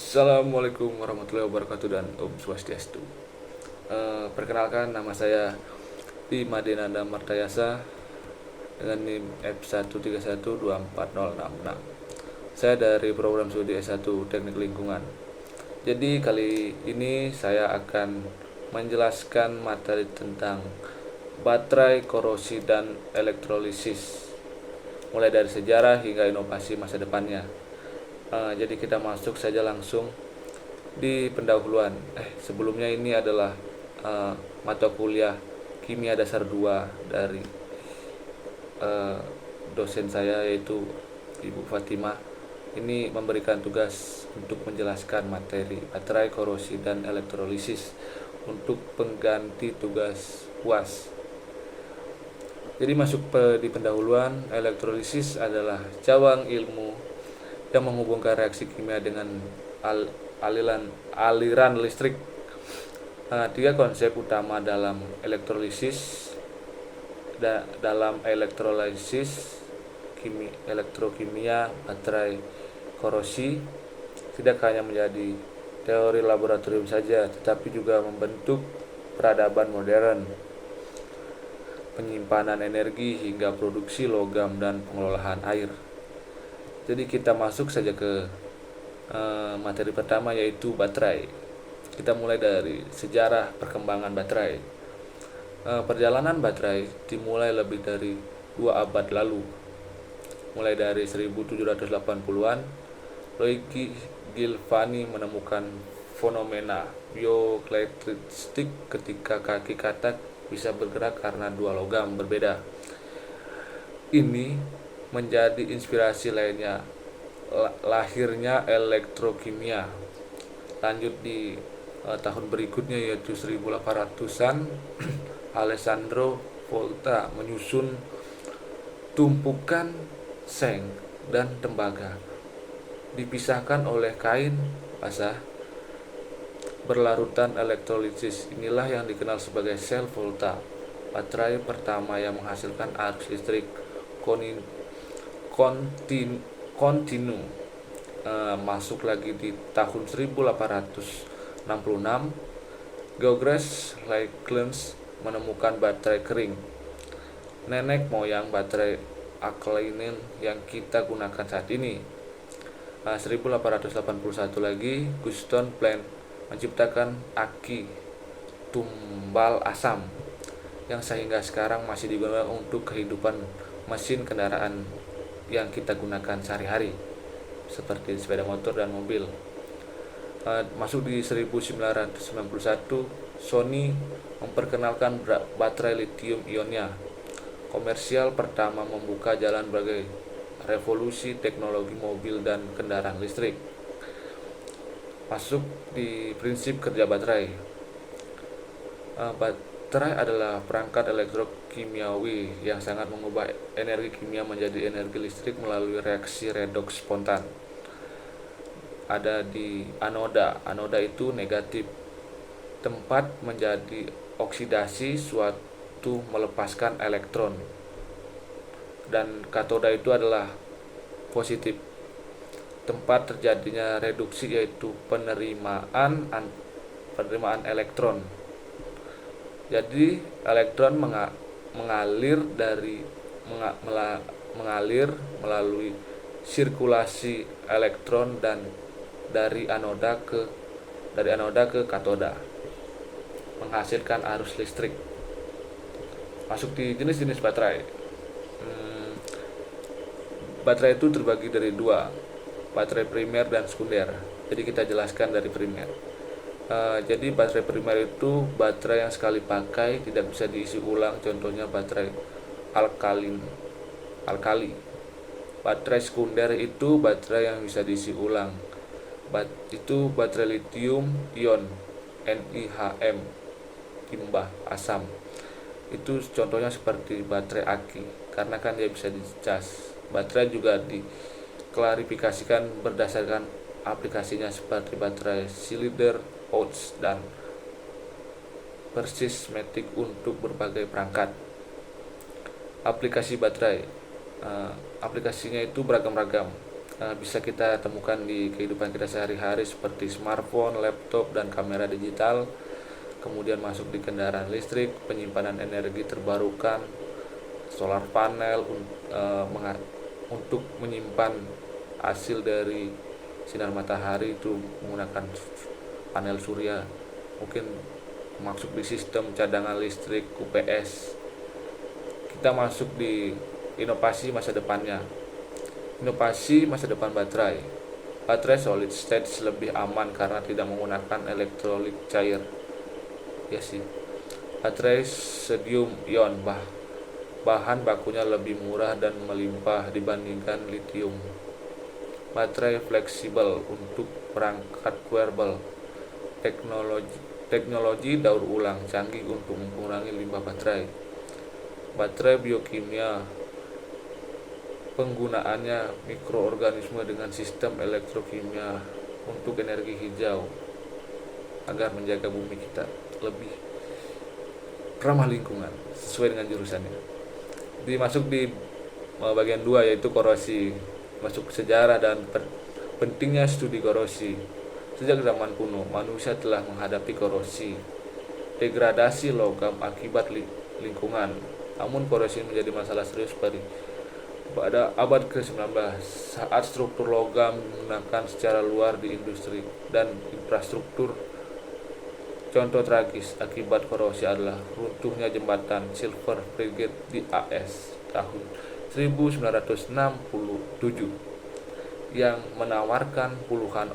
Assalamualaikum warahmatullahi wabarakatuh dan Om Swastiastu. Perkenalkan, nama saya Imadinanda Martayasa dengan NIM F131240066. Saya dari program studi S1 Teknik Lingkungan. Jadi kali ini saya akan menjelaskan materi tentang baterai, korosi, dan elektrolisis, mulai dari sejarah hingga inovasi masa depannya. Jadi kita masuk saja langsung di pendahuluan. Sebelumnya ini adalah mata kuliah Kimia Dasar 2 dari dosen saya, yaitu Ibu Fatimah. Ini memberikan tugas untuk menjelaskan materi baterai, korosi, dan elektrolisis untuk pengganti tugas UAS. Jadi masuk di pendahuluan, elektrolisis adalah cabang ilmu yang menghubungkan reaksi kimia dengan aliran listrik. Tiga konsep utama dalam elektrolisis elektrokimia baterai, korosi tidak hanya menjadi teori laboratorium saja, tetapi juga membentuk peradaban modern, penyimpanan energi hingga produksi logam dan pengelolaan air. Jadi kita masuk saja ke materi pertama, yaitu baterai. Kita mulai dari sejarah perkembangan baterai. Perjalanan baterai dimulai lebih dari 2 abad lalu. Mulai dari 1780-an, Luigi Galvani menemukan fenomena bioelektrik ketika kaki katak bisa bergerak karena dua logam berbeda. Ini menjadi inspirasi lainnya lahirnya elektrokimia. Lanjut di tahun berikutnya, yaitu 1800-an, Alessandro Volta menyusun tumpukan seng dan tembaga dipisahkan oleh kain basah berlarutan elektrolisis. Inilah yang dikenal sebagai sel Volta, baterai pertama yang menghasilkan arus listrik kontinu. Masuk lagi di tahun 1866, Georges Lagrange menemukan baterai kering, nenek moyang baterai alkalin yang kita gunakan saat ini. 1881 lagi, Gaston Planck menciptakan aki tumbal asam yang sehingga sekarang masih digunakan untuk kehidupan mesin kendaraan yang kita gunakan sehari-hari, seperti sepeda motor dan mobil. Masuk di 1991, Sony memperkenalkan baterai lithium ionnya. Komersial pertama membuka jalan bagi revolusi teknologi mobil dan kendaraan listrik. Masuk di prinsip kerja baterai. Baterai adalah perangkat elektrokimiawi yang sangat mengubah energi kimia menjadi energi listrik melalui reaksi redoks spontan. Ada di anoda. Anoda itu negatif, tempat menjadi oksidasi suatu melepaskan elektron. Dan katoda itu adalah positif, tempat terjadinya reduksi, yaitu penerimaan elektron. Jadi elektron mengalir melalui sirkulasi elektron dan dari anoda ke katoda, menghasilkan arus listrik. Masuk di jenis-jenis baterai. Baterai itu terbagi dari dua, baterai primer dan sekunder. Jadi kita jelaskan dari primer. Jadi baterai primer itu baterai yang sekali pakai tidak bisa diisi ulang, contohnya baterai alkali. Baterai sekunder itu baterai yang bisa diisi ulang, itu baterai lithium ion NiHm limbah asam. Itu contohnya seperti baterai aki, karena kan dia bisa dicas. Baterai juga diklarifikasikan berdasarkan aplikasinya, seperti baterai silinder, Oates, dan persismatic untuk berbagai perangkat. Aplikasi baterai, aplikasinya itu beragam-ragam. bisa kita temukan di kehidupan kita sehari-hari seperti smartphone, laptop, dan kamera digital. Kemudian masuk di kendaraan listrik, penyimpanan energi terbarukan, solar panel untuk menyimpan hasil dari sinar matahari itu menggunakan panel surya. Mungkin masuk di sistem cadangan listrik UPS. Kita masuk di inovasi masa depannya. Inovasi masa depan baterai. Baterai solid state lebih aman karena tidak menggunakan elektrolit cair. Ya sih. Baterai sodium ion bahan bakunya lebih murah dan melimpah dibandingkan litium. Baterai fleksibel untuk perangkat wearable. Teknologi daur ulang canggih untuk mengurangi limbah baterai. Baterai biokimia, penggunaannya mikroorganisme dengan sistem elektrokimia untuk energi hijau agar menjaga bumi kita lebih ramah lingkungan sesuai dengan jurusannya. Dimasuk di bagian 2 yaitu korosi. Masuk sejarah dan pentingnya studi korosi. Sejak zaman kuno, manusia telah menghadapi korosi, degradasi logam akibat lingkungan. Namun korosi menjadi masalah serius pada abad ke-19 saat struktur logam digunakan secara luar di industri dan infrastruktur. Contoh tragis akibat korosi adalah runtuhnya jembatan Silver Brigade di AS tahun 1967 yang menewaskan puluhan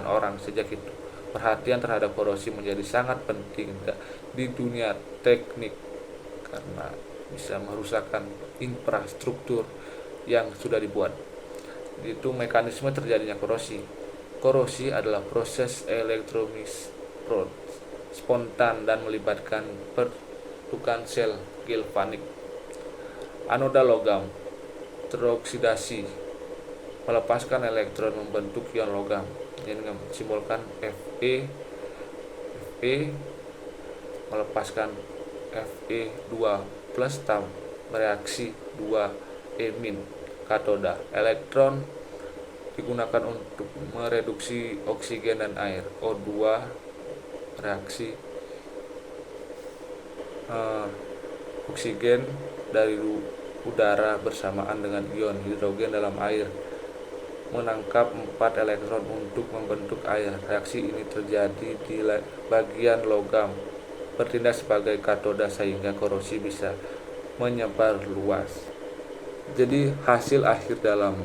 orang. Sejak itu, perhatian terhadap korosi menjadi sangat penting di dunia teknik karena bisa merusakkan infrastruktur yang sudah dibuat. Itu mekanisme terjadinya korosi. Korosi adalah proses elektromis spontan dan melibatkan pertukaran sel galvanik. Anoda logam teroksidasi melepaskan elektron membentuk ion logam yang simbolkan Fe. Fe melepaskan Fe2 plus bereaksi 2E- katoda. Elektron digunakan untuk mereduksi oksigen dan air. O2 reaksi oksigen dari udara bersamaan dengan ion hidrogen dalam air menangkap 4 elektron untuk membentuk air. Reaksi ini terjadi di bagian logam bertindak sebagai katoda sehingga korosi bisa menyebar luas. Jadi hasil akhir dalam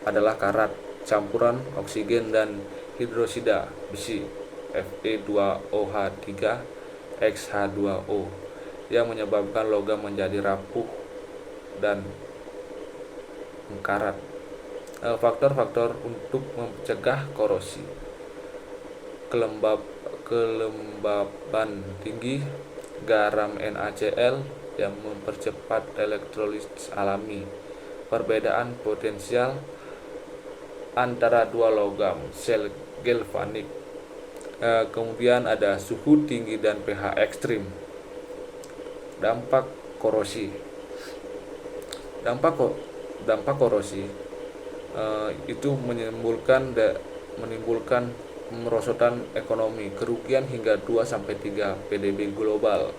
adalah karat campuran oksigen dan hidrosida besi Fe2OH3 XH2O yang menyebabkan logam menjadi rapuh dan mengkarat. Faktor-faktor untuk mencegah korosi: kelembaban tinggi garam NaCl yang mempercepat elektrolisis alami, perbedaan potensial antara dua logam sel galvanik, kemudian ada suhu tinggi dan pH ekstrim. Dampak korosi. Dampak korosi itu menimbulkan merosotan ekonomi, kerugian hingga 2-3 PDB global.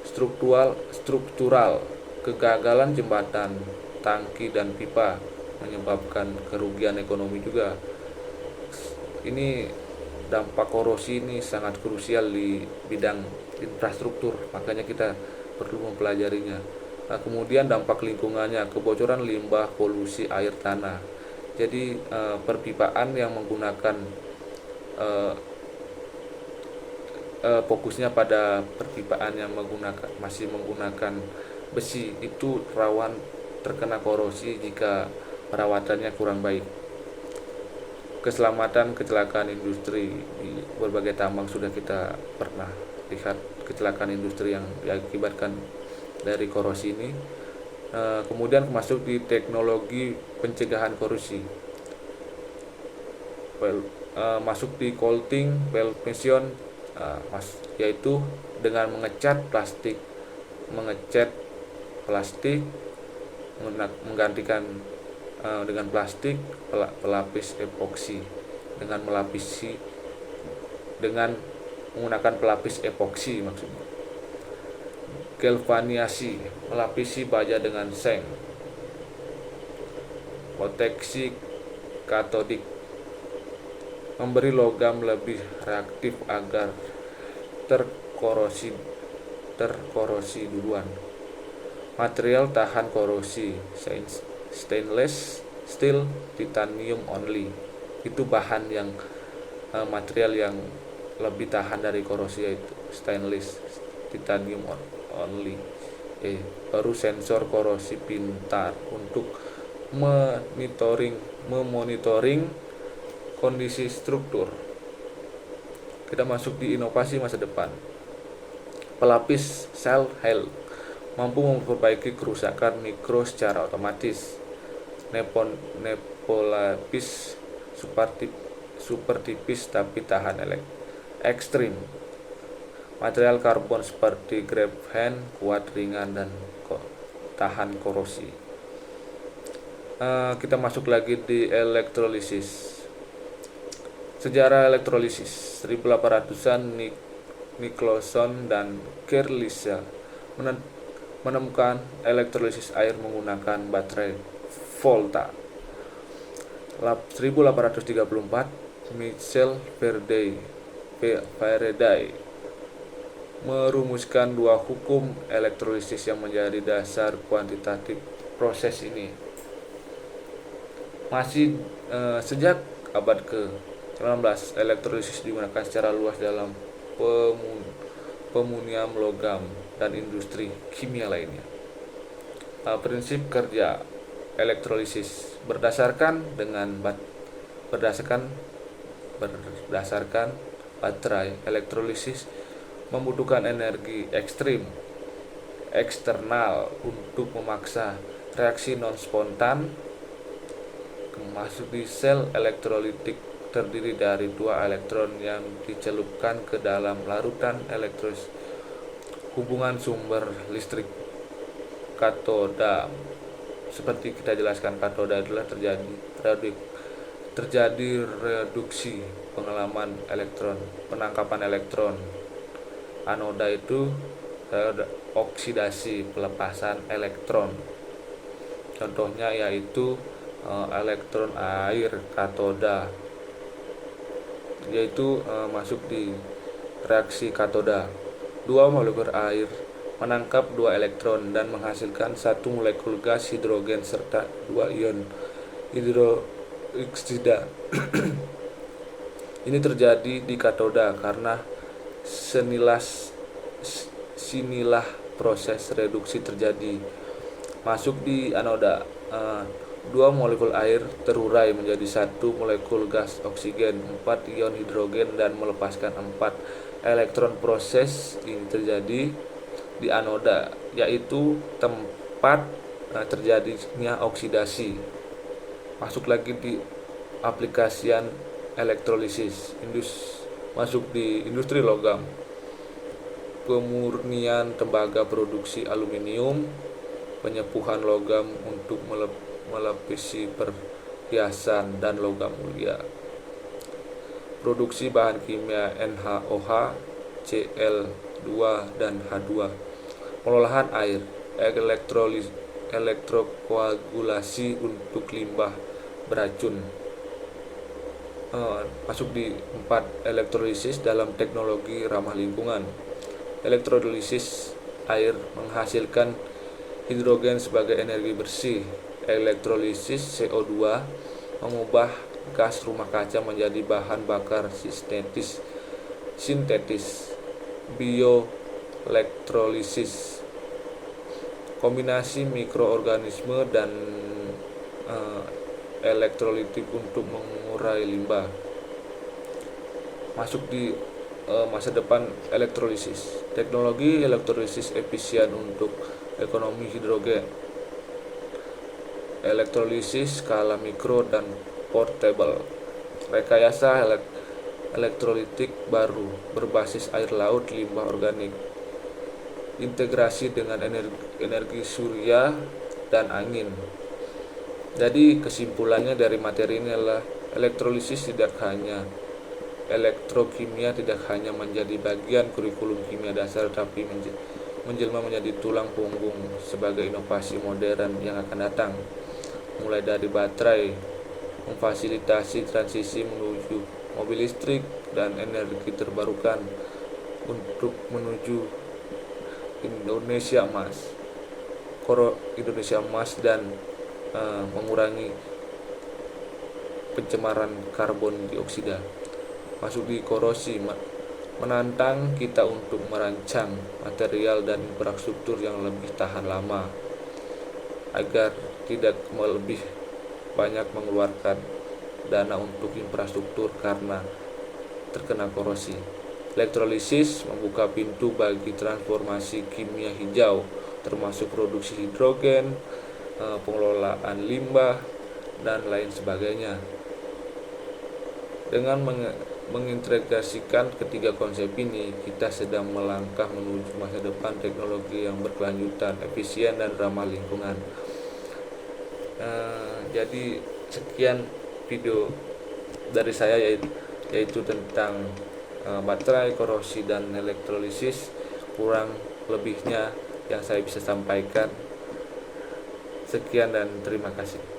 Struktural, kegagalan jembatan, tangki dan pipa menyebabkan kerugian ekonomi juga. Ini dampak korosi ini sangat krusial di bidang infrastruktur, makanya kita perlu mempelajarinya. Kemudian dampak lingkungannya, kebocoran limbah, polusi air tanah. Jadi perpipaan yang menggunakan fokusnya pada perpipaan yang masih menggunakan besi itu rawan terkena korosi jika perawatannya kurang baik. Keselamatan kecelakaan industri di berbagai tambang sudah kita pernah lihat kecelakaan industri yang diakibatkan dari korosi ini. Kemudian masuk di teknologi pencegahan korosi, masuk di coating pelmesion, yaitu dengan mengecat plastik, menggantikan dengan plastik pelapis epoksi dengan menggunakan pelapis epoksi maksudnya. Galvaniasi, melapisi baja dengan seng. Proteksi katodik, memberi logam lebih reaktif agar terkorosi duluan. Material tahan korosi, stainless steel, titanium only. Itu bahan yang material yang lebih tahan dari korosi, yaitu stainless, titanium only. Baru sensor korosi pintar untuk memonitoring kondisi struktur. Kita masuk di inovasi masa depan. Pelapis cell health, mampu memperbaiki kerusakan mikro secara otomatis. Nepolapis super tipis tapi tahan ekstrim. Material karbon seperti graphene kuat, ringan, dan tahan korosi. Kita masuk lagi di elektrolisis. Sejarah elektrolisis 1800-an, Nicholson dan Kirlicha menemukan elektrolisis air menggunakan baterai volta. 1834, Michel Faraday merumuskan dua hukum elektrolisis yang menjadi dasar kuantitatif proses ini. Masih sejak abad ke-19, elektrolisis digunakan secara luas dalam pemunian logam dan industri kimia lainnya. Prinsip kerja elektrolisis berdasarkan baterai. Elektrolisis membutuhkan energi eksternal untuk memaksa reaksi non spontan. Masuk di sel elektrolitik terdiri dari dua elektron yang dicelupkan ke dalam larutan elektrolis. Hubungan sumber listrik katoda, seperti kita jelaskan, katoda adalah terjadi reduksi penangkapan elektron. Anoda itu oksidasi pelepasan elektron. Contohnya yaitu elektron air katoda, yaitu masuk di reaksi katoda. Dua molekul air menangkap dua elektron dan menghasilkan satu molekul gas hidrogen serta dua ion hidroksida. Ini terjadi di katoda karena sinilah proses reduksi terjadi. Masuk di anoda, dua molekul air terurai menjadi satu molekul gas oksigen, 4 ion hidrogen, dan melepaskan 4 elektron. Proses ini terjadi di anoda, yaitu tempat terjadinya oksidasi. Masuk lagi di aplikasian elektrolisis, masuk di industri logam, pemurnian tembaga, produksi aluminium, penyepuhan logam untuk melapisi perhiasan dan logam mulia, produksi bahan kimia NaOH, Cl2 dan H2, pengolahan air, elektrokoagulasi untuk limbah beracun. Masuk di 4 elektrolisis dalam teknologi ramah lingkungan. Elektrolisis air menghasilkan hidrogen sebagai energi bersih. Elektrolisis CO2 mengubah gas rumah kaca menjadi bahan bakar sintetis. Bioelektrolisis, kombinasi mikroorganisme dan elektrolitik untuk mengurai limbah. Masuk di masa depan elektrolisis. Teknologi elektrolisis efisien untuk ekonomi hidrogen. Elektrolisis skala mikro dan portable. Rekayasa elektrolitik baru berbasis air laut, limbah organik. Integrasi dengan energi surya dan angin. Jadi kesimpulannya dari materi ini adalah elektrokimia tidak hanya menjadi bagian kurikulum kimia dasar, tapi menjelma menjadi tulang punggung sebagai inovasi modern yang akan datang, mulai dari baterai, memfasilitasi transisi menuju mobil listrik dan energi terbarukan untuk menuju Indonesia emas, dan mengurangi pencemaran karbon dioksida. Masuk di korosi, menantang kita untuk merancang material dan infrastruktur yang lebih tahan lama agar tidak lebih banyak mengeluarkan dana untuk infrastruktur karena terkena korosi. Elektrolisis membuka pintu bagi transformasi kimia hijau, termasuk produksi hidrogen, pengelolaan limbah, dan lain sebagainya. Dengan mengintegrasikan ketiga konsep ini, kita sedang melangkah menuju masa depan teknologi yang berkelanjutan, efisien, dan ramah lingkungan. Jadi sekian video dari saya, yaitu tentang baterai, korosi, dan elektrolisis. Kurang lebihnya yang saya bisa sampaikan. Sekian dan terima kasih.